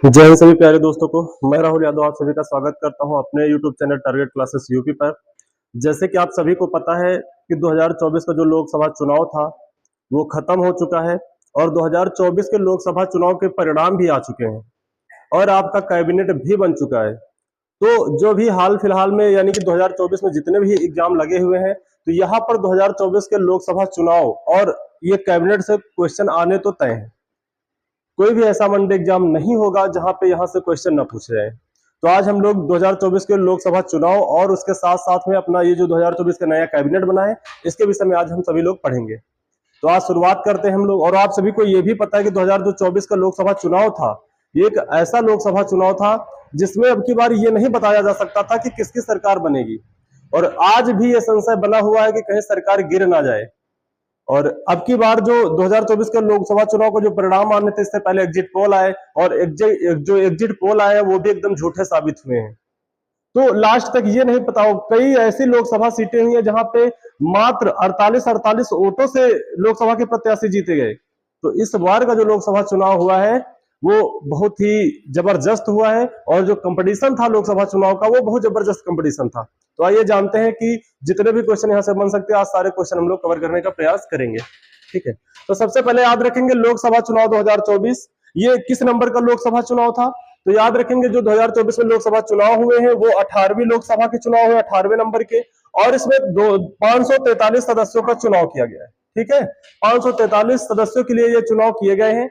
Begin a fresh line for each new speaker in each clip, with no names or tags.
जय हिंद सभी प्यारे दोस्तों को। मैं राहुल यादव आप सभी का स्वागत करता हूं अपने YouTube channel target classes UP पर। जैसे कि आप सभी को पता है कि 2024 का जो लोकसभा चुनाव था वो खत्म हो चुका है और 2024 के लोकसभा चुनाव के परिणाम भी आ चुके हैं और आपका कैबिनेट भी बन चुका है। तो जो भी हाल फिलहाल में यानी कि 2024 में जितने भी एग्जाम लगे हुए हैं, तो यहाँ पर 2024 के लोकसभा चुनाव और ये कैबिनेट से क्वेश्चन आने तो तय है। कोई भी ऐसा मंडे एग्जाम नहीं होगा जहां पे यहाँ से क्वेश्चन ना पूछ रहे हैं। तो आज हम लोग 2024 के लोकसभा चुनाव और उसके साथ साथ में अपना ये जो 2024 का नया कैबिनेट बना है इसके विषय में आज हम सभी लोग पढ़ेंगे। तो आज शुरुआत करते हैं हम लोग। और आप सभी को ये भी पता है कि 2024 का लोकसभा चुनाव था, ये एक ऐसा लोकसभा चुनाव था जिसमें अब की बार ये नहीं बताया जा सकता था कि किसकी सरकार बनेगी। और आज भी ये संशय बना हुआ है कि कहीं सरकार गिर ना जाए। और अब की बार जो 2024 के लोकसभा चुनाव को जो परिणाम आने थे, इससे पहले एग्जिट पोल आए और जो एग्जिट पोल आए वो भी एकदम झूठे साबित हुए हैं। तो लास्ट तक ये नहीं पता हो, कई ऐसी लोकसभा सीटें हुई है जहां पे मात्र 48 वोटों से लोकसभा के प्रत्याशी जीते गए। तो इस बार का जो लोकसभा चुनाव हुआ है वो बहुत ही जबरदस्त हुआ है और जो कंपटीशन था लोकसभा चुनाव का वो बहुत जबरदस्त कंपटीशन था। तो आइए जानते हैं कि जितने भी क्वेश्चन यहाँ से बन सकते हैं आज सारे क्वेश्चन हम लोग कवर करने का प्रयास करेंगे। ठीक है, तो सबसे पहले याद रखेंगे लोकसभा चुनाव 2024 ये किस नंबर का लोकसभा चुनाव था। तो याद रखेंगे जो 2024 में लोकसभा चुनाव हुए हैं वो 18वीं लोकसभा के चुनाव हुए, 18वें नंबर के। और इसमें 543 सदस्यों का चुनाव किया गया है। ठीक है, 543 सदस्यों के लिए ये चुनाव किए गए हैं।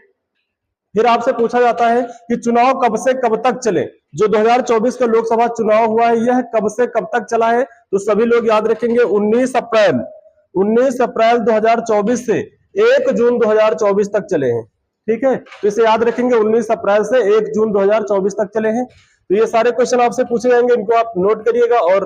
फिर आपसे पूछा जाता है कि चुनाव कब से कब तक चले। जो 2024 का लोकसभा चुनाव हुआ है यह कब से कब तक चला है। तो सभी लोग याद रखेंगे 19 अप्रैल 2024 से 1 जून 2024 तक चले हैं। ठीक है, तो इसे याद रखेंगे 19 अप्रैल से 1 जून 2024 तक चले हैं। तो ये सारे क्वेश्चन आपसे पूछे जाएंगे, इनको आप नोट करिएगा और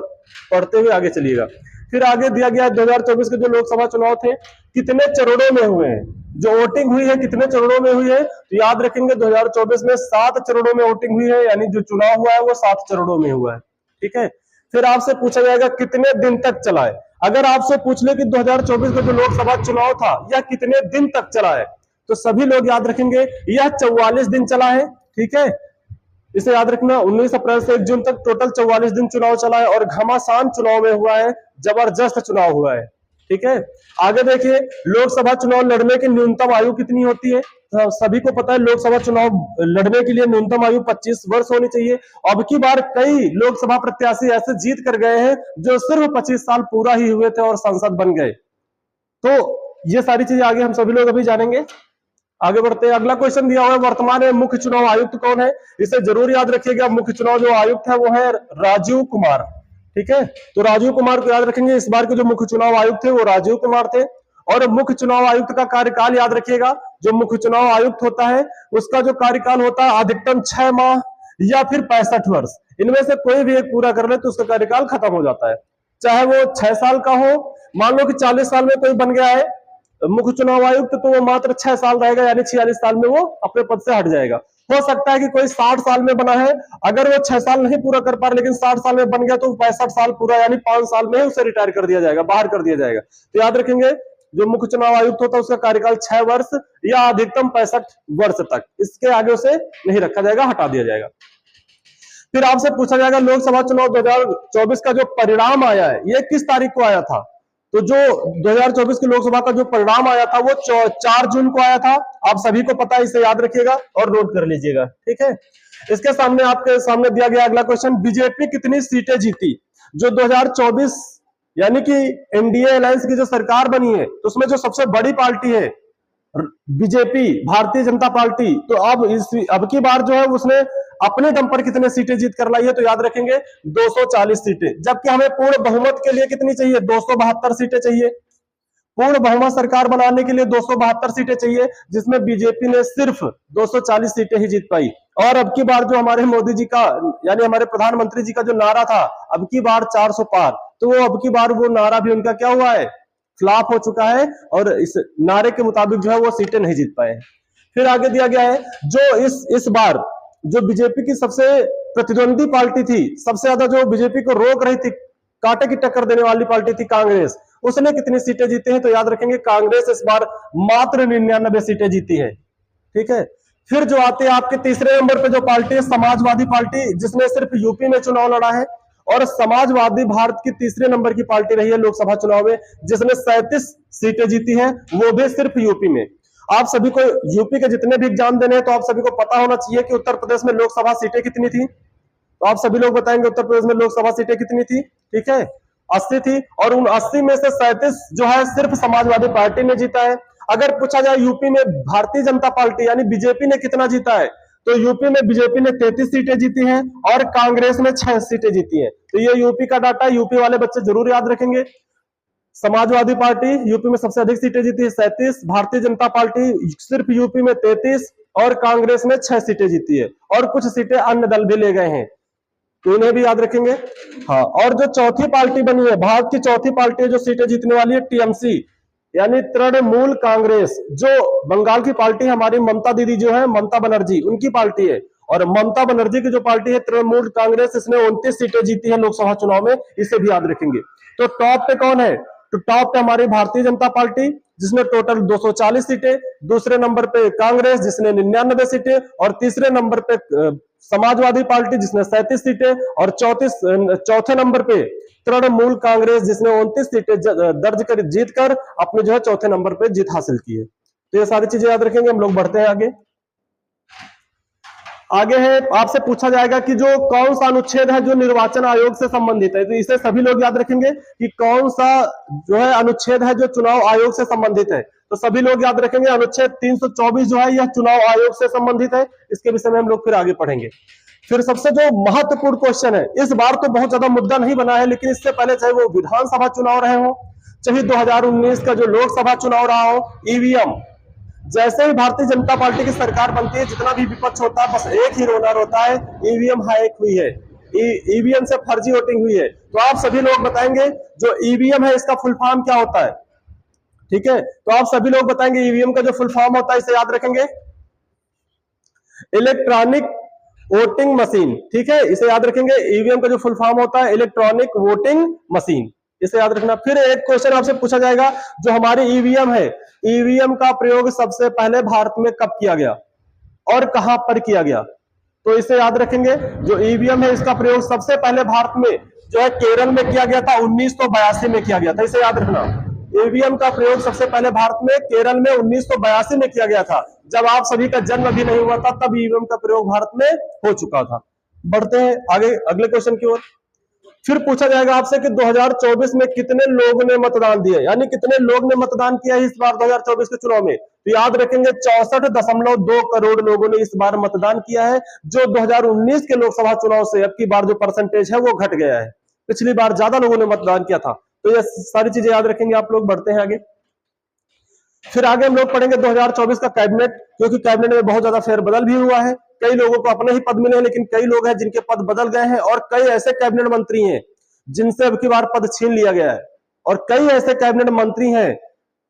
पढ़ते हुए आगे चलिएगा। फिर आगे दिया गया 2024 के जो लोकसभा चुनाव थे कितने चरणों में हुए हैं, जो वोटिंग हुई है कितने चरणों में हुई है। तो याद रखेंगे 2024 में 7 चरणों में वोटिंग हुई है, यानी जो चुनाव हुआ है वो 7 चरणों में हुआ है। ठीक है, फिर आपसे पूछा जाएगा कितने दिन तक चला है। अगर आपसे पूछ ले कि 2024 का जो लोकसभा चुनाव था यह कितने दिन तक चला है, तो सभी लोग याद रखेंगे यह 44 दिन चला है। ठीक है, इसे याद रखना 19 अप्रैल से 1 जून तक टोटल 44 दिन चुनाव चला है और घमासान चुनाव में हुआ है, जबरदस्त चुनाव हुआ है। ठीक है, आगे देखिए लोकसभा चुनाव लड़ने की न्यूनतम आयु कितनी होती है। तो सभी को पता है लोकसभा चुनाव लड़ने के लिए न्यूनतम आयु 25 वर्ष होनी चाहिए। अब की बार कई लोकसभा प्रत्याशी ऐसे जीत कर गए हैं जो सिर्फ 25 साल पूरा ही हुए थे और सांसद बन गए। तो ये सारी चीजें आगे हम सभी लोग अभी जानेंगे। आगे बढ़ते हैं, अगला क्वेश्चन दिया हुआ है वर्तमान में मुख्य चुनाव आयुक्त कौन है। इसे जरूर याद रखिएगा, मुख्य चुनाव जो आयुक्त है वो है राजीव कुमार। ठीक है, तो राजीव कुमार को याद रखेंगे, इस बार के जो मुख्य चुनाव आयुक्त थे वो राजीव कुमार थे। और मुख्य चुनाव आयुक्त का कार्यकाल याद रखिएगा, जो मुख्य चुनाव आयुक्त होता है उसका जो कार्यकाल होता है अधिकतम 6 माह या फिर 65 वर्ष, इनमें से कोई भी एक पूरा कर ले तो उसका कार्यकाल खत्म हो जाता है। चाहे वो 6 साल का हो, मान लो कि 40 साल में कोई बन गया है मुख्य चुनाव आयुक्त, तो वो मात्र 6 साल रहेगा, यानी 46 साल में वो अपने पद से हट जाएगा। हो सकता है कि कोई 60 साल में बना है, अगर वो 6 साल नहीं पूरा कर पा रहा लेकिन 60 साल में बन गया तो 65 साल पूरा यानी 5 साल में उसे रिटायर कर दिया जाएगा, बाहर कर दिया जाएगा। तो याद रखेंगे जो मुख्य चुनाव आयुक्त होता है उसका कार्यकाल 6 वर्ष या अधिकतम 65 वर्ष तक, इसके आगे उसे नहीं रखा जाएगा, हटा दिया जाएगा। फिर आपसे पूछा जाएगा लोकसभा चुनाव 2024 का जो परिणाम आया है ये किस तारीख को आया था। तो जो 2024 की लोकसभा का जो परिणाम आया था वो 4 जून को आया था। आप सभी को पता है, इसे याद रखिएगा और नोट कर लीजिएगा। ठीक है, इसके सामने आपके सामने दिया गया अगला क्वेश्चन, बीजेपी कितनी सीटें जीती। जो 2024 यानी कि एनडीए अलायंस की जो सरकार बनी है तो उसमें जो सबसे बड़ी पार्टी है बीजेपी, भारतीय जनता पार्टी, तो अब की बार जो है उसने अपने दम पर कितने सीटें जीत कर लाई है। तो याद रखेंगे 240 सीटें, जबकि हमें पूर्ण बहुमत के लिए कितनी चाहिए, 272 सीटें चाहिए। पूर्ण बहुमत सरकार बनाने के लिए 272 सीटें चाहिए, जिसमें बीजेपी ने सिर्फ 240 सीटें ही जीत पाई। और अब की बार जो हमारे मोदी जी का यानी हमारे प्रधानमंत्री जी का जो नारा था अब की बार 400 पार, तो वो अब की बार वो नारा भी उनका क्या हुआ है, फ्लॉप हो चुका है और इस नारे के मुताबिक जो है वो सीटें नहीं जीत पाए। फिर आगे दिया गया है जो इस बार जो बीजेपी की सबसे प्रतिद्वंदी पार्टी थी, सबसे ज्यादा जो बीजेपी को रोक रही थी, कांटे की टक्कर देने वाली पार्टी थी कांग्रेस, उसने कितनी सीटें जीती हैं। तो याद रखेंगे कांग्रेस इस बार मात्र 99 सीटें जीती है। ठीक है, फिर जो आते हैं आपके तीसरे नंबर पे जो पार्टी है समाजवादी पार्टी, जिसने सिर्फ यूपी में चुनाव लड़ा है। और समाजवादी भारत की तीसरे नंबर की पार्टी रही है लोकसभा चुनाव में, जिसने 37 सीटें जीती हैं, वो भी सिर्फ यूपी में। आप सभी को यूपी के जितने भी एग्जाम देने हैं तो आप सभी को पता होना चाहिए कि उत्तर प्रदेश में लोकसभा सीटें कितनी थी। तो आप सभी लोग बताएंगे उत्तर प्रदेश में लोकसभा सीटें कितनी थी। ठीक है, 80 थी, और उन 80 में से 37 जो है सिर्फ समाजवादी पार्टी ने जीता है। अगर पूछा जाए यूपी में भारतीय जनता पार्टी यानी बीजेपी ने कितना जीता है, तो यूपी में बीजेपी ने 33 सीटें जीती हैं और कांग्रेस ने 6 सीटें जीती हैं। तो ये यूपी का डाटा, यूपी वाले बच्चे जरूर याद रखेंगे। समाजवादी पार्टी यूपी में सबसे अधिक सीटें जीती है 37, भारतीय जनता पार्टी सिर्फ यूपी में 33 और कांग्रेस ने 6 सीटें जीती है, और कुछ सीटें अन्य दल भी ले गए हैं, तो इन्हें भी याद रखेंगे। हाँ, और जो चौथी पार्टी बनी है, भारत की चौथी पार्टी जो सीटें जीतने वाली है, टीएमसी यानी तृणमूल कांग्रेस, जो बंगाल की पार्टी है हमारी ममता दीदी जो है, ममता बनर्जी, उनकी पार्टी है। और ममता बनर्जी की जो पार्टी है तृणमूल कांग्रेस, इसने 29 सीटें जीती है लोकसभा चुनाव में, इसे भी याद रखेंगे। तो टॉप पे कौन है, तो टॉप पे हमारी भारतीय जनता पार्टी जिसने टोटल 240 सीटें, दूसरे नंबर पे कांग्रेस जिसने 99 सीटें, और तीसरे नंबर पे समाजवादी पार्टी जिसने 37 सीटें, और चौथे नंबर पे तृणमूल कांग्रेस जिसने 29 सीटें दर्ज कर जीतकर अपने जो है चौथे नंबर पे जीत हासिल की है। तो ये सारी चीजें याद रखेंगे। हम लोग बढ़ते हैं आगे। आगे है, आपसे पूछा जाएगा कि जो कौन सा अनुच्छेद है जो निर्वाचन आयोग से संबंधित है, तो इसे सभी लोग याद रखेंगे कि कौन सा जो है अनुच्छेद है जो चुनाव आयोग से संबंधित है। तो सभी लोग याद रखेंगे अनुच्छेद 324 जो है यह चुनाव आयोग से संबंधित है। इसके विषय में हम लोग फिर आगे पढ़ेंगे। फिर सबसे जो महत्वपूर्ण क्वेश्चन है, इस बार तो बहुत ज्यादा मुद्दा नहीं बना है, लेकिन इससे पहले चाहे वो विधानसभा चुनाव रहे हो, चाहे 2019 का जो लोकसभा चुनाव रहा हो, ईवीएम, जैसे ही भारतीय जनता पार्टी की सरकार बनती है, जितना भी विपक्ष होता है बस एक ही रोना रोता है, ईवीएम हैक हुई है, ईवीएम से फर्जी वोटिंग हुई है। तो आप सभी लोग बताएंगे जो ईवीएम है इसका फुल फॉर्म क्या होता है। ठीक है, तो आप सभी लोग बताएंगे ईवीएम का जो फुल फॉर्म होता है, इसे याद रखेंगे, इलेक्ट्रॉनिक वोटिंग मशीन। ठीक है, इसे याद रखेंगे, ईवीएम का जो फुल फॉर्म होता है इलेक्ट्रॉनिक वोटिंग मशीन, इसे याद रखना। फिर एक क्वेश्चन आपसे पूछा जाएगा, जो हमारी ईवीएम है, ईवीएम का प्रयोग सबसे पहले भारत में कब किया गया और कहां पर किया गया, तो इसे याद रखेंगे। जो ईवीएम है इसका प्रयोग सबसे पहले भारत में जो है केरल में किया गया था, 1982 में किया गया था, इसे याद रखना। ईवीएम का प्रयोग सबसे पहले भारत में केरल में 1982 में किया गया था, जब आप सभी का जन्म अभी नहीं हुआ था, तब ईवीएम का प्रयोग भारत में हो चुका था। बढ़ते हैं आगे अगले क्वेश्चन की ओर। फिर पूछा जाएगा आपसे कि 2024 में कितने लोगों ने मतदान दिया, यानी कितने लोग ने मतदान किया है इस बार 2024 के चुनाव में। तो याद रखेंगे 64.2 करोड़ लोगों ने इस बार मतदान किया है, जो 2019 के लोकसभा चुनाव से अब की बार जो परसेंटेज है वो घट गया है। पिछली बार ज्यादा लोगों ने मतदान किया था। तो ये सारी चीजें याद रखेंगे आप लोग। बढ़ते हैं आगे। फिर आगे हम लोग पढ़ेंगे 2024 का कैबिनेट, क्योंकि कैबिनेट में बहुत ज्यादा फेरबदल भी हुआ है। कई लोगों को अपने ही पद मिले हैं, लेकिन कई लोग हैं जिनके पद बदल गए हैं, और कई ऐसे कैबिनेट मंत्री हैं जिनसे अब की बार पद छीन लिया गया है, और कई ऐसे कैबिनेट मंत्री हैं,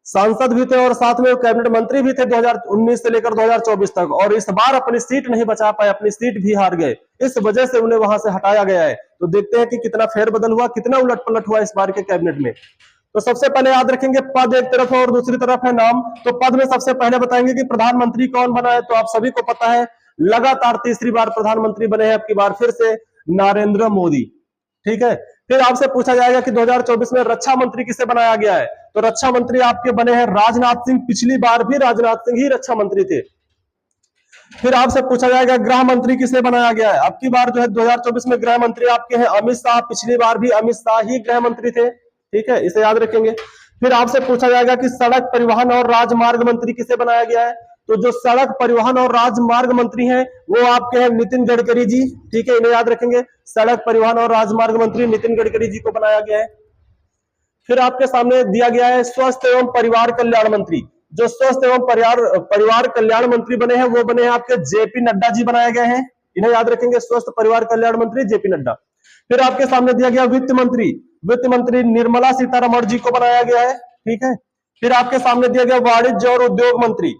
सांसद भी थे और साथ में कैबिनेट मंत्री भी थे 2019 से लेकर 2024 तक, और इस बार अपनी सीट नहीं बचा पाए, अपनी सीट भी हार गए, इस वजह से उन्हें वहां से हटाया गया है। तो देखते हैं कि कितना फेरबदल हुआ, कितना उलट पलट हुआ इस बार के कैबिनेट में। तो सबसे पहले याद रखेंगे, पद एक तरफ है और दूसरी तरफ है नाम। तो पद में सबसे पहले बताएंगे कि प्रधानमंत्री कौन बना है, तो आप सभी को पता है लगातार तीसरी बार प्रधानमंत्री बने हैं अब की बार फिर से नरेंद्र मोदी। ठीक है, फिर आपसे पूछा जाएगा कि 2024 में रक्षा मंत्री किसे बनाया गया है, तो रक्षा मंत्री आपके बने हैं राजनाथ सिंह। पिछली बार भी राजनाथ सिंह ही रक्षा मंत्री थे। फिर आपसे पूछा जाएगा गृह मंत्री किसे बनाया गया है, अब की बार जो है 2024 में गृह मंत्री आपके हैं अमित शाह। पिछली बार भी अमित शाह ही गृह मंत्री थे। ठीक है, इसे याद रखेंगे। फिर आपसे पूछा जाएगा कि सड़क परिवहन और राजमार्ग मंत्री किसे बनाया गया है, तो जो सड़क परिवहन और राजमार्ग मंत्री हैं वो आपके हैं नितिन गडकरी जी। ठीक है, इन्हें याद रखेंगे, सड़क परिवहन और राजमार्ग मंत्री नितिन गडकरी जी को बनाया गया है। फिर आपके सामने दिया गया है स्वास्थ्य एवं परिवार कल्याण मंत्री। जो स्वास्थ्य एवं परिवार कल्याण मंत्री बने हैं वो बने हैं आपके जेपी नड्डा जी बनाए गए हैं। इन्हें याद रखेंगे, स्वास्थ्य परिवार कल्याण मंत्री जेपी नड्डा। फिर आपके सामने दिया गया वित्त मंत्री निर्मला सीतारमण जी को बनाया गया है। ठीक है, फिर आपके सामने दिया गया वाणिज्य और उद्योग मंत्री,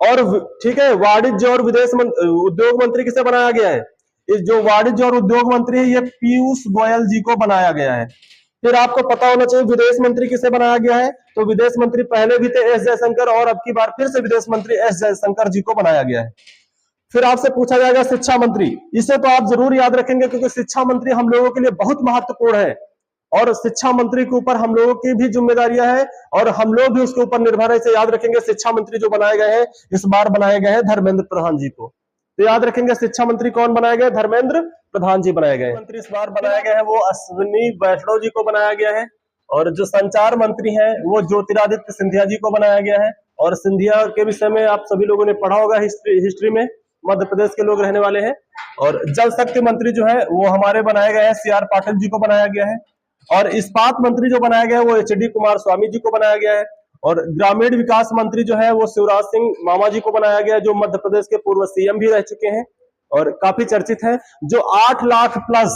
और ठीक है, वाणिज्य और उद्योग मंत्री किसे बनाया गया है, इस जो वाणिज्य और उद्योग मंत्री है ये पीयूष गोयल जी को बनाया गया है। फिर आपको पता होना चाहिए विदेश मंत्री किसे बनाया गया है, तो विदेश मंत्री पहले भी थे एस जयशंकर, और अब की बार फिर से विदेश मंत्री एस जयशंकर जी को बनाया गया है। फिर आपसे पूछा जाएगा शिक्षा मंत्री, इसे तो आप जरूर याद रखेंगे क्योंकि शिक्षा मंत्री हम लोगों के लिए बहुत महत्वपूर्ण है, और शिक्षा मंत्री के ऊपर हम लोगों की भी जिम्मेदारियां हैं और हम लोग भी उसके ऊपर निर्भर है। इसे याद रखेंगे, शिक्षा मंत्री जो बनाए गए हैं इस बार बनाए गए हैं धर्मेंद्र प्रधान जी को। तो याद रखेंगे शिक्षा मंत्री कौन बनाए गए, धर्मेंद्र प्रधान जी बनाए गए। मंत्री इस बार बनाया गया है वो अश्विनी वैष्णव जी को बनाया गया है, और जो संचार मंत्री हैं वो ज्योतिरादित्य सिंधिया जी को बनाया गया है। और सिंधिया के विषय में आप सभी लोगों ने पढ़ा होगा हिस्ट्री में, मध्य प्रदेश के लोग रहने वाले हैं। और जल शक्ति मंत्री जो है वो हमारे बनाए गए हैं CR पाटिल जी को बनाया गया है। और इस्पात मंत्री जो बनाया गया है वो HD कुमारस्वामी जी को बनाया गया है। और ग्रामीण विकास मंत्री जो है वो शिवराज सिंह मामा जी को बनाया गया है, जो मध्य प्रदेश के पूर्व CM भी रह चुके हैं और काफी चर्चित है। जो 8 लाख प्लस,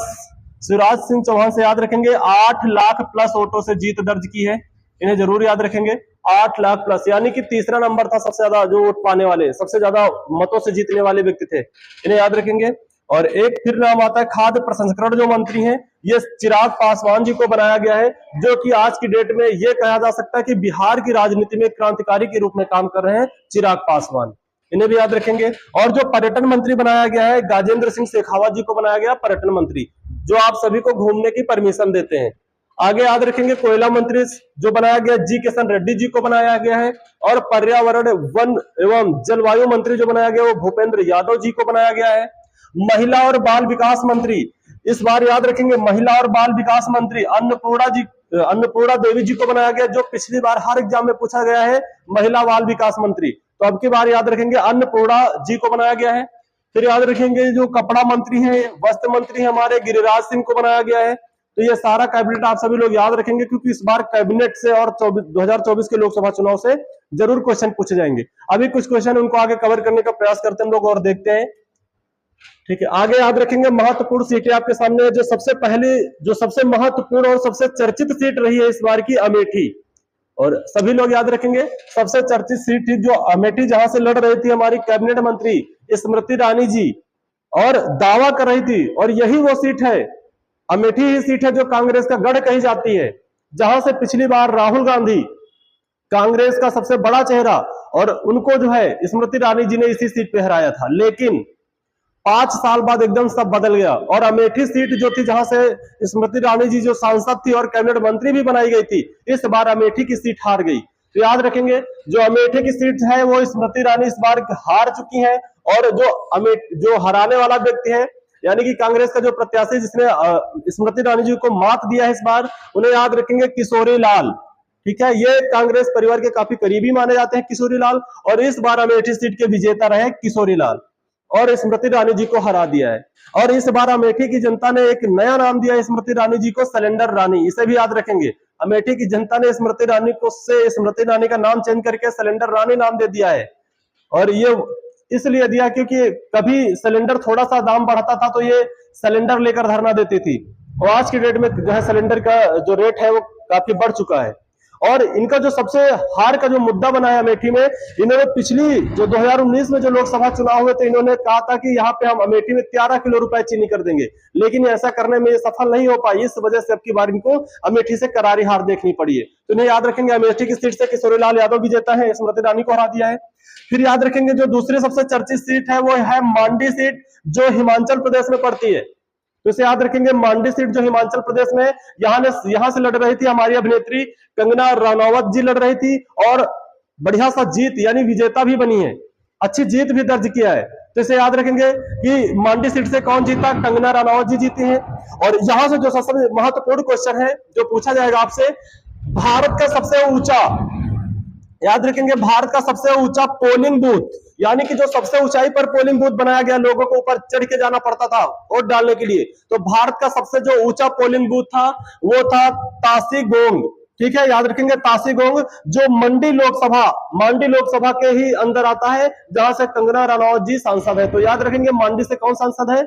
शिवराज सिंह चौहान से याद रखेंगे, 8 लाख प्लस वोटों से जीत दर्ज की है, इन्हें जरूर याद रखेंगे। 8 लाख प्लस यानी कि तीसरा नंबर था सबसे ज्यादा जो वोट पाने वाले, सबसे ज्यादा मतों से जीतने वाले व्यक्ति थे, इन्हें याद रखेंगे। और एक फिर नाम आता है खाद्य प्रसंस्करण जो मंत्री हैं, ये चिराग पासवान जी को बनाया गया है, जो कि आज की डेट में ये कहा जा सकता है कि बिहार की राजनीति में क्रांतिकारी के रूप में काम कर रहे हैं चिराग पासवान, इन्हें भी याद रखेंगे। और जो पर्यटन मंत्री बनाया गया है गजेंद्र सिंह शेखावत जी को बनाया गया पर्यटन मंत्री, जो आप सभी को घूमने की परमिशन देते हैं। आगे याद रखेंगे कोयला मंत्री जो बनाया गया जी किशन रेड्डी जी को बनाया गया है। और पर्यावरण वन एवं जलवायु मंत्री जो बनाया गया वो भूपेंद्र यादव जी को बनाया गया है। महिला और बाल विकास मंत्री इस बार याद रखेंगे, महिला और बाल विकास मंत्री अन्नपूर्णा देवी जी को बनाया गया, जो पिछली बार हर एग्जाम में पूछा गया है महिला बाल विकास मंत्री, तो अब की बार याद रखेंगे अन्नपूर्णा जी को बनाया गया है। फिर याद रखेंगे जो कपड़ा मंत्री है, वस्त्र मंत्री हमारे गिरिराज सिंह को बनाया गया है। तो ये सारा कैबिनेट आप सभी लोग याद रखेंगे क्योंकि इस बार कैबिनेट से और 2024 के लोकसभा चुनाव से जरूर क्वेश्चन पूछे जाएंगे। अभी कुछ क्वेश्चन उनको आगे कवर करने का प्रयास करते हैं हम लोग और देखते हैं, ठीक है। आगे याद रखेंगे महत्वपूर्ण सीटें आपके सामने, जो सबसे महत्वपूर्ण और सबसे चर्चित सीट रही है इस बार की अमेठी, और सभी लोग याद रखेंगे सबसे चर्चित सीट थी जो अमेठी, जहां से लड़ रही थी हमारी कैबिनेट मंत्री स्मृति ईरानी जी, और दावा कर रही थी, और यही वो सीट है, अमेठी ही सीट है जो कांग्रेस का गढ़ कही जाती है, जहां से पिछली बार राहुल गांधी कांग्रेस का सबसे बड़ा चेहरा, और उनको जो है स्मृति ईरानी जी ने इसी सीट पे हराया था। लेकिन 5 साल बाद एकदम सब बदल गया, और अमेठी सीट जो थी जहां से स्मृति ईरानी जी जो सांसद थी और कैबिनेट मंत्री भी बनाई गई थी, इस बार अमेठी की सीट हार गई। तो याद रखेंगे जो अमेठी की सीट है वो स्मृति ईरानी इस बार हार चुकी है, और जो हराने वाला व्यक्ति है यानी कि कांग्रेस का जो प्रत्याशी जिसने स्मृति ईरानी जी को मात दिया है इस बार, उन्हें याद रखेंगे किशोरी लाल, ठीक है। ये कांग्रेस परिवार के काफी करीबी माने जाते हैं किशोरी लाल, और इस बार अमेठी सीट के विजेता रहे किशोरी लाल, और स्मृति ईरानी जी को हरा दिया है। और इस बार अमेठी की जनता ने एक नया नाम दिया स्मृति ईरानी जी को, सिलेंडर रानी, इसे भी याद रखेंगे। अमेठी की जनता ने स्मृति ईरानी का नाम चेंज करके सिलेंडर रानी नाम दे दिया है, और ये इसलिए दिया क्योंकि कभी सिलेंडर थोड़ा सा दाम बढ़ता था तो ये सिलेंडर लेकर धरना देती थी, और आज की डेट में जो है सिलेंडर का जो रेट है वो काफी बढ़ चुका है। और इनका जो सबसे हार का जो मुद्दा बना है अमेठी में, इन्होंने पिछली जो 2019 में जो लोकसभा चुनाव हुए थे, इन्होंने कहा था कि यहाँ पे हम अमेठी में 13 किलो रुपए चीनी कर देंगे, लेकिन ऐसा करने में ये सफल नहीं हो पाई। इस वजह से अब की बार इनको अमेठी से करारी हार देखनी पड़ी है। तो इन्हें याद रखेंगे अमेठी की सीट से किशोरी लाल यादव विजेता है, स्मृति ईरानी को हरा दिया है। फिर याद रखेंगे जो दूसरी सबसे चर्चित सीट है वो है मांडी सीट, जो हिमाचल प्रदेश में पड़ती है। तो इसे याद रखेंगे, मांडी सीट जो हिमाचल प्रदेश में, यहां से लड़ रही थी हमारी अभिनेत्री कंगना रनौत जी लड़ रही थी, और बढ़िया सा जीत यानी विजेता भी बनी है, अच्छी जीत भी दर्ज किया है। तो इसे याद रखेंगे कि मांडी सीट से कौन जीता, कंगना रनौत जी जीती है। और यहां से जो सबसे महत्वपूर्ण क्वेश्चन है जो पूछा जाएगा आपसे, भारत का सबसे ऊंचा, याद रखेंगे भारत का सबसे ऊंचा पोलिंग बूथ, यानी कि जो सबसे ऊंचाई पर पोलिंग बूथ बनाया गया, लोगों को ऊपर चढ़ के जाना पड़ता था वोट डालने के लिए, तो भारत का सबसे जो ऊंचा पोलिंग बूथ था वो था तासी गोंग, ठीक है। याद रखेंगे तासी गोंग, जो मंडी लोकसभा के ही अंदर आता है, जहां से कंगना रनौत जी सांसद है। तो याद रखेंगे मांडी से कौन सांसद है,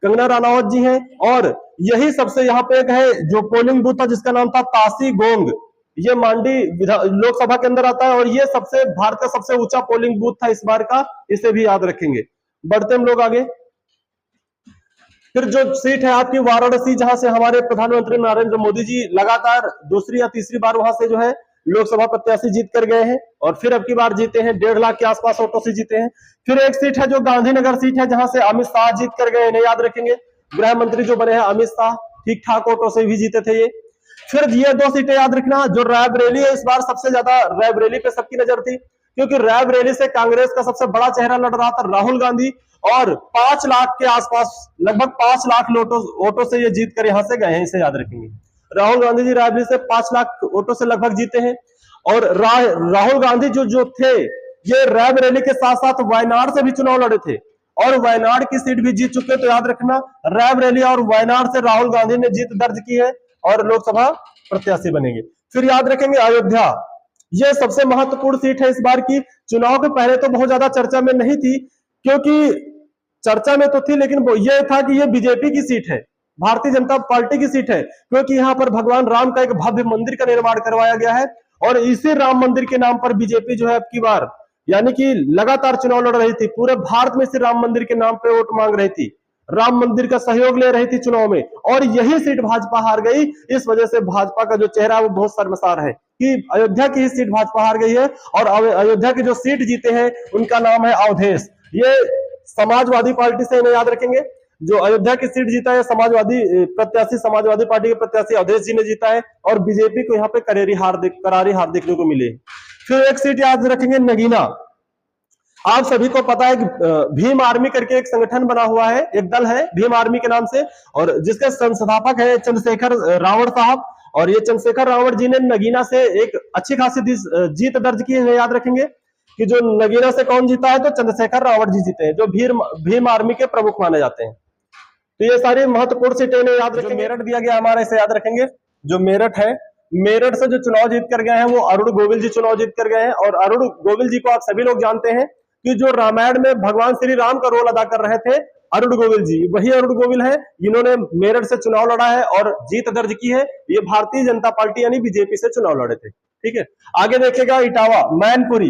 कंगना रनौत जी हैं। और यही सबसे यहाँ पे एक है जो पोलिंग बूथ था जिसका नाम था तासी गोंग, ये मांडी लोकसभा के अंदर आता है, और ये भारत का सबसे ऊंचा पोलिंग बूथ था इस बार का, इसे भी याद रखेंगे। बढ़ते हम लोग आगे। फिर जो सीट है आपकी वाराणसी, जहां से हमारे प्रधानमंत्री नरेंद्र मोदी जी लगातार दूसरी या तीसरी बार वहां से जो है लोकसभा प्रत्याशी जीत कर गए हैं और फिर अब की बार जीते हैं, 1.5 लाख के आसपास वोटों से जीते हैं। फिर एक सीट है जो गांधीनगर सीट है, जहां से अमित शाह जीत कर गए, इन्हें याद रखेंगे, गृह मंत्री जो बने हैं अमित शाह, ठीक ठाक वोटों से भी जीते थे ये। फिर ये 2 सीटें याद रखना, जो रायबरेली है, इस बार सबसे ज्यादा रायबरेली पे सबकी नजर थी, क्योंकि रायबरेली से कांग्रेस का सबसे बड़ा चेहरा लड़ रहा था राहुल गांधी, और 5 लाख के आसपास, लगभग 5 लाख वोटों से ये जीत कर यहां से गए हैं, इसे याद रखेंगे। राहुल गांधी जी रायबरेली से 5 लाख वोटों से लगभग जीते हैं। और राहुल गांधी जो थे, ये रायबरेली के साथ साथ वायनाड से भी चुनाव लड़े थे और वायनाड की सीट भी जीत चुके। तो याद रखना, रायबरेली और वायनाड से राहुल गांधी ने जीत दर्ज की है और लोकसभा प्रत्याशी बनेंगे। फिर याद रखेंगे अयोध्या, यह सबसे महत्वपूर्ण सीट है इस बार की। चुनाव के पहले तो बहुत ज्यादा चर्चा में नहीं थी, क्योंकि चर्चा में तो थी, लेकिन वो ये था कि ये बीजेपी की सीट है, भारतीय जनता पार्टी की सीट है, क्योंकि यहाँ पर भगवान राम का एक भव्य मंदिर का निर्माण करवाया गया है और इसी राम मंदिर के नाम पर बीजेपी जो है अब की बार, यानी कि लगातार चुनाव लड़ रही थी, पूरे भारत में इसी राम मंदिर के नाम पे वोट मांग रही थी, राम मंदिर का सहयोग ले रही थी चुनाव में, और यही सीट भाजपा हार गई। इस वजह से भाजपा का जो चेहरा है वो बहुत शर्मसार है कि अयोध्या की ही सीट भाजपा हार गई है। और अयोध्या की जो सीट जीते हैं उनका नाम है अवधेश, ये समाजवादी पार्टी से, इन्हें याद रखेंगे। जो अयोध्या की सीट जीता है समाजवादी प्रत्याशी, समाजवादी पार्टी के प्रत्याशी अवधेश जी ने जीता है और बीजेपी को यहाँ पे करारी हार देखने को मिली। फिर एक सीट याद रखेंगे नगीना। आप सभी को पता है कि भीम आर्मी करके एक संगठन बना हुआ है, एक दल है भीम आर्मी के नाम से, और जिसके संस्थापक है चंद्रशेखर रावण साहब। और ये चंद्रशेखर रावण जी ने नगीना से एक अच्छी खासी जीत दर्ज की है। याद रखेंगे कि जो नगीना से कौन जीता है, तो चंद्रशेखर रावण जी जीते हैं, जो भीम आर्मी के प्रमुख माने जाते हैं। तो ये सारी महत्वपूर्ण सीटें याद रखेंगे। मेरठ दिया गया हमारा, इसे याद रखेंगे। जो मेरठ है, मेरठ से जो चुनाव जीत कर गए हैं वो अरुण गोविल जी चुनाव जीत कर गए हैं। और अरुण गोविल जी को आप सभी लोग जानते हैं कि जो रामायण में भगवान श्री राम का रोल अदा कर रहे थे, अरुण गोविल जी, वही अरुण गोविल है जिन्होंने मेरठ से चुनाव लड़ा है और जीत दर्ज की है। ये भारतीय जनता पार्टी यानी बीजेपी से चुनाव लड़े थे, ठीक है। आगे देखिएगा इटावा, मैनपुरी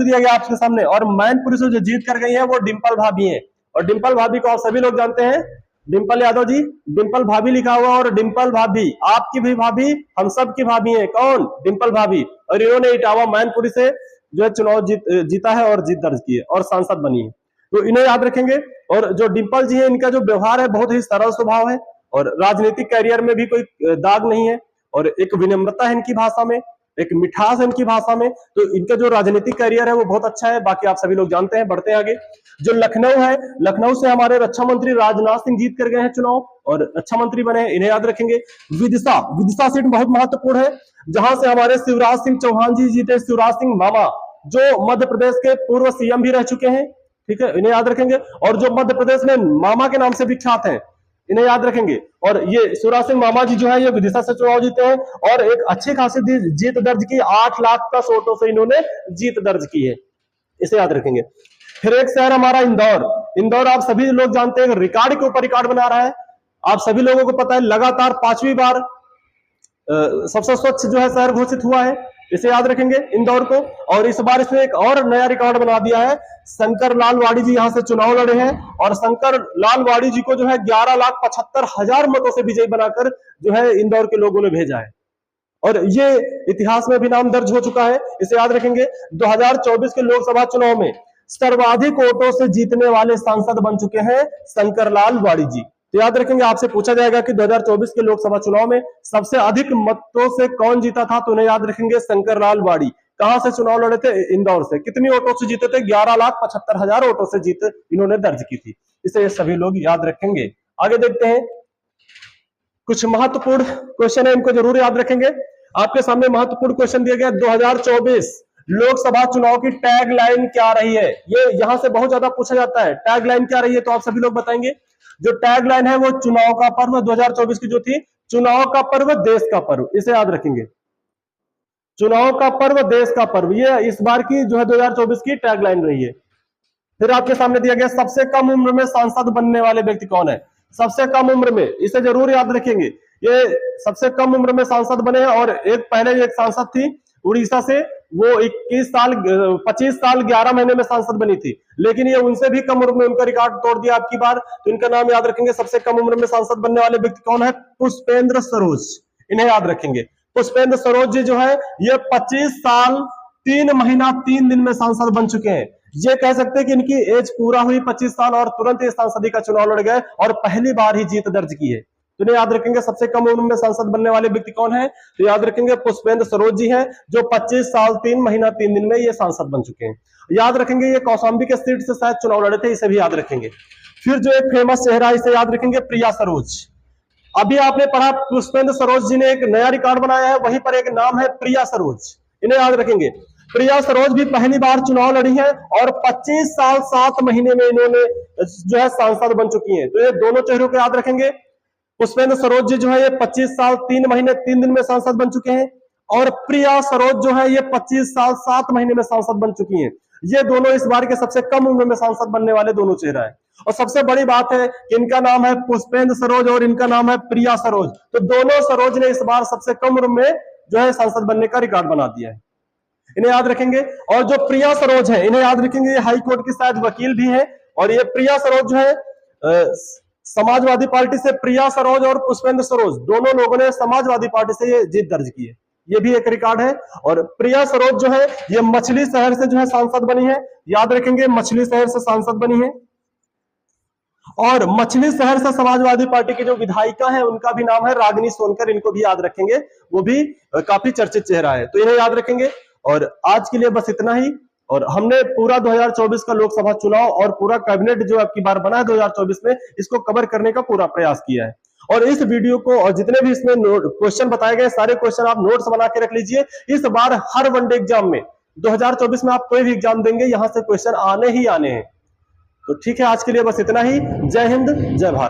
दिया गया आपके सामने, और मैनपुरी से जो जीत कर गई है वो डिंपल भाभी है। और डिंपल भाभी को आप सभी लोग जानते हैं, डिंपल यादव जी, डिंपल भाभी लिखा हुआ, और डिंपल भाभी आपकी भी भाभी, हम सब की भाभी है। कौन? डिंपल भाभी। और इन्होंने इटावा मैनपुरी से जो है चुनाव जीता है और जीत दर्ज की है और सांसद बनी है, तो इन्हें याद रखेंगे। और जो डिंपल जी है, इनका जो व्यवहार है बहुत ही सरल स्वभाव है और राजनीतिक कैरियर में भी कोई दाग नहीं है, और एक विनम्रता है इनकी भाषा में, एक मिठास है इनकी भाषा में, तो इनका जो राजनीतिक कैरियर है वो बहुत अच्छा है। बाकी आप सभी लोग जानते हैं, बढ़ते हैं आगे। जो लखनऊ है, लखनऊ से हमारे रक्षा मंत्री राजनाथ सिंह जीत कर गए हैं चुनाव और रक्षा मंत्री बने हैं, इन्हें याद रखेंगे। विदिशा सीट बहुत महत्वपूर्ण है, जहां से हमारे शिवराज सिंह चौहान जी जीते, शिवराज सिंह मामा, जो मध्य प्रदेश के पूर्व सीएम भी रह चुके हैं, ठीक है, इन्हें याद रखेंगे। और जो मध्य प्रदेश में मामा के नाम से विख्यात हैं, इन्हें याद रखेंगे। और ये शिवराज सिंह मामा जी जो है ये विदिशा से चुनाव जीते हैं और एक अच्छी खासी जीत दर्ज की, 8 लाख प्लस वोटों से इन्होंने जीत दर्ज की है, इसे याद रखेंगे। फिर एक शहर हमारा इंदौर आप सभी लोग जानते हैं रिकॉर्ड के ऊपर रिकॉर्ड बना रहा है। आप सभी लोगों को पता है लगातार 5वीं बार सबसे स्वच्छ जो है शहर घोषित हुआ है, इसे याद रखेंगे इंदौर को। और इस बार इसने एक और नया रिकॉर्ड बना दिया है, शंकर लाल वाड़ी जी यहां से चुनाव लड़े हैं और शंकर लाल वाड़ी जी को जो है 11,75,000 मतों से विजयी बनाकर जो है इंदौर के लोगों ने भेजा है और ये इतिहास में भी नाम दर्ज हो चुका है, इसे याद रखेंगे। 2024 के लोकसभा चुनाव में सर्वाधिक वोटों से जीतने वाले सांसद बन चुके हैं शंकर लाल वाड़ी जी। तो याद रखेंगे, आपसे पूछा जाएगा कि 2024 के लोकसभा चुनाव में सबसे अधिक मतों से कौन जीता था, तो उन्हें याद रखेंगे शंकर लाल वाड़ी। कहां से चुनाव लड़े थे? इंदौर से। कितनी वोटों से जीते थे? 11,75,000 वोटों से जीत इन्होंने दर्ज की थी, इसे सभी लोग याद रखेंगे। आगे देखते हैं, कुछ महत्वपूर्ण क्वेश्चन है, इनको जरूर याद रखेंगे। आपके सामने महत्वपूर्ण क्वेश्चन दिया गया, 2024 लोकसभा चुनाव की टैग लाइन क्या रही है? ये यहां से बहुत ज्यादा पूछा जाता है, टैग लाइन क्या रही है, तो आप सभी लोग बताएंगे। जो टैग लाइन है वो चुनाव का पर्व 2024 की जो थी, चुनाव का पर्व देश का पर्व, इसे याद रखेंगे। चुनाव का पर्व देश का पर्व, ये इस बार की जो है 2024 की टैग लाइन रही है। फिर आपके सामने दिया गया, सबसे कम उम्र में सांसद बनने वाले व्यक्ति कौन है? सबसे कम उम्र में, इसे जरूर याद रखेंगे। ये सबसे कम उम्र में सांसद बने हैं और एक पहले एक सांसद थी उड़ीसा से, वो 25 साल 11 महीने में सांसद बनी थी, लेकिन ये उनसे भी कम उम्र में उनका रिकॉर्ड तोड़ दिया आपकी बार। तो इनका नाम याद रखेंगे। सबसे कम उम्र में सांसद बनने वाले व्यक्ति कौन है? पुष्पेंद्र सरोज, इन्हें याद रखेंगे। पुष्पेंद्र सरोज जी जो है ये 25 साल 3 महीना 3 दिन में सांसद बन चुके हैं। ये कह सकते हैं कि इनकी एज पूरा हुई 25 साल और तुरंत ये सांसदी का चुनाव लड़ गए और पहली बार ही जीत दर्ज की है। तो इन्हें याद रखेंगे। सबसे कम उम्र में सांसद बनने वाले व्यक्ति कौन है? तो याद रखेंगे पुष्पेंद्र सरोज जी हैं, जो 25 साल 3 महीना 3 दिन में ये सांसद बन चुके हैं। याद रखेंगे ये कौशाम्बी के सीट से शायद चुनाव लड़े थे, इसे भी याद रखेंगे। फिर जो एक फेमस चेहरा, इसे याद रखेंगे, प्रिया सरोज। अभी आपने पढ़ा पुष्पेंद्र सरोज जी ने एक नया रिकॉर्ड बनाया है, वहीं पर एक नाम है प्रिया सरोज, इन्हें याद रखेंगे। प्रिया सरोज भी पहली बार चुनाव लड़ी है और 25 साल 7 महीने में इन्होंने जो है सांसद बन चुकी हैं। तो ये दोनों चेहरों को याद रखेंगे। पुष्पेंद्र सरोज जी जो है ये 25 साल 3 महीने 3 दिन में सांसद बन चुके हैं और प्रिया सरोज जो है ये 25 साल 7 महीने में सांसद बन चुकी हैं। ये दोनों इस बार के सबसे कम उम्र में सांसद बनने वाले दोनों चेहरा है। और सबसे बड़ी बात है कि इनका नाम है पुष्पेंद्र सरोज और इनका नाम है प्रिया सरोज। तो दोनों सरोज ने इस बार सबसे कम उम्र में जो है सांसद बनने का रिकॉर्ड बना दिया है, इन्हें याद रखेंगे। और जो प्रिया सरोज है इन्हें याद रखेंगे, ये हाई कोर्ट की शायद वकील भी है। और ये प्रिया सरोज जो है समाजवादी पार्टी से प्रिया सरोज और पुष्पेंद्र सरोज दोनों लोगों ने समाजवादी पार्टी से ये जीत दर्ज की है, ये भी एक रिकॉर्ड है। और प्रिया सरोज जो है ये मछली शहर से जो है सांसद बनी है, याद रखेंगे, मछली शहर से सांसद बनी है। और मछली शहर से समाजवादी पार्टी की जो विधायिका है उनका भी नाम है रागिनी सोनकर, इनको भी याद रखेंगे, वो भी काफी चर्चित चेहरा है, तो इन्हें याद रखेंगे। और आज के लिए बस इतना ही। और हमने पूरा 2024 का लोकसभा चुनाव और पूरा कैबिनेट जो आपकी बार बना है 2024 में, इसको कवर करने का पूरा प्रयास किया है। और इस वीडियो को और जितने भी इसमें क्वेश्चन बताए गए सारे क्वेश्चन आप नोट्स बना के रख लीजिए। इस बार हर वनडे एग्जाम में 2024 में आप कोई भी एग्जाम देंगे यहां से क्वेश्चन आने ही आने हैं। तो ठीक है, आज के लिए बस इतना ही। जय हिंद, जय भारत।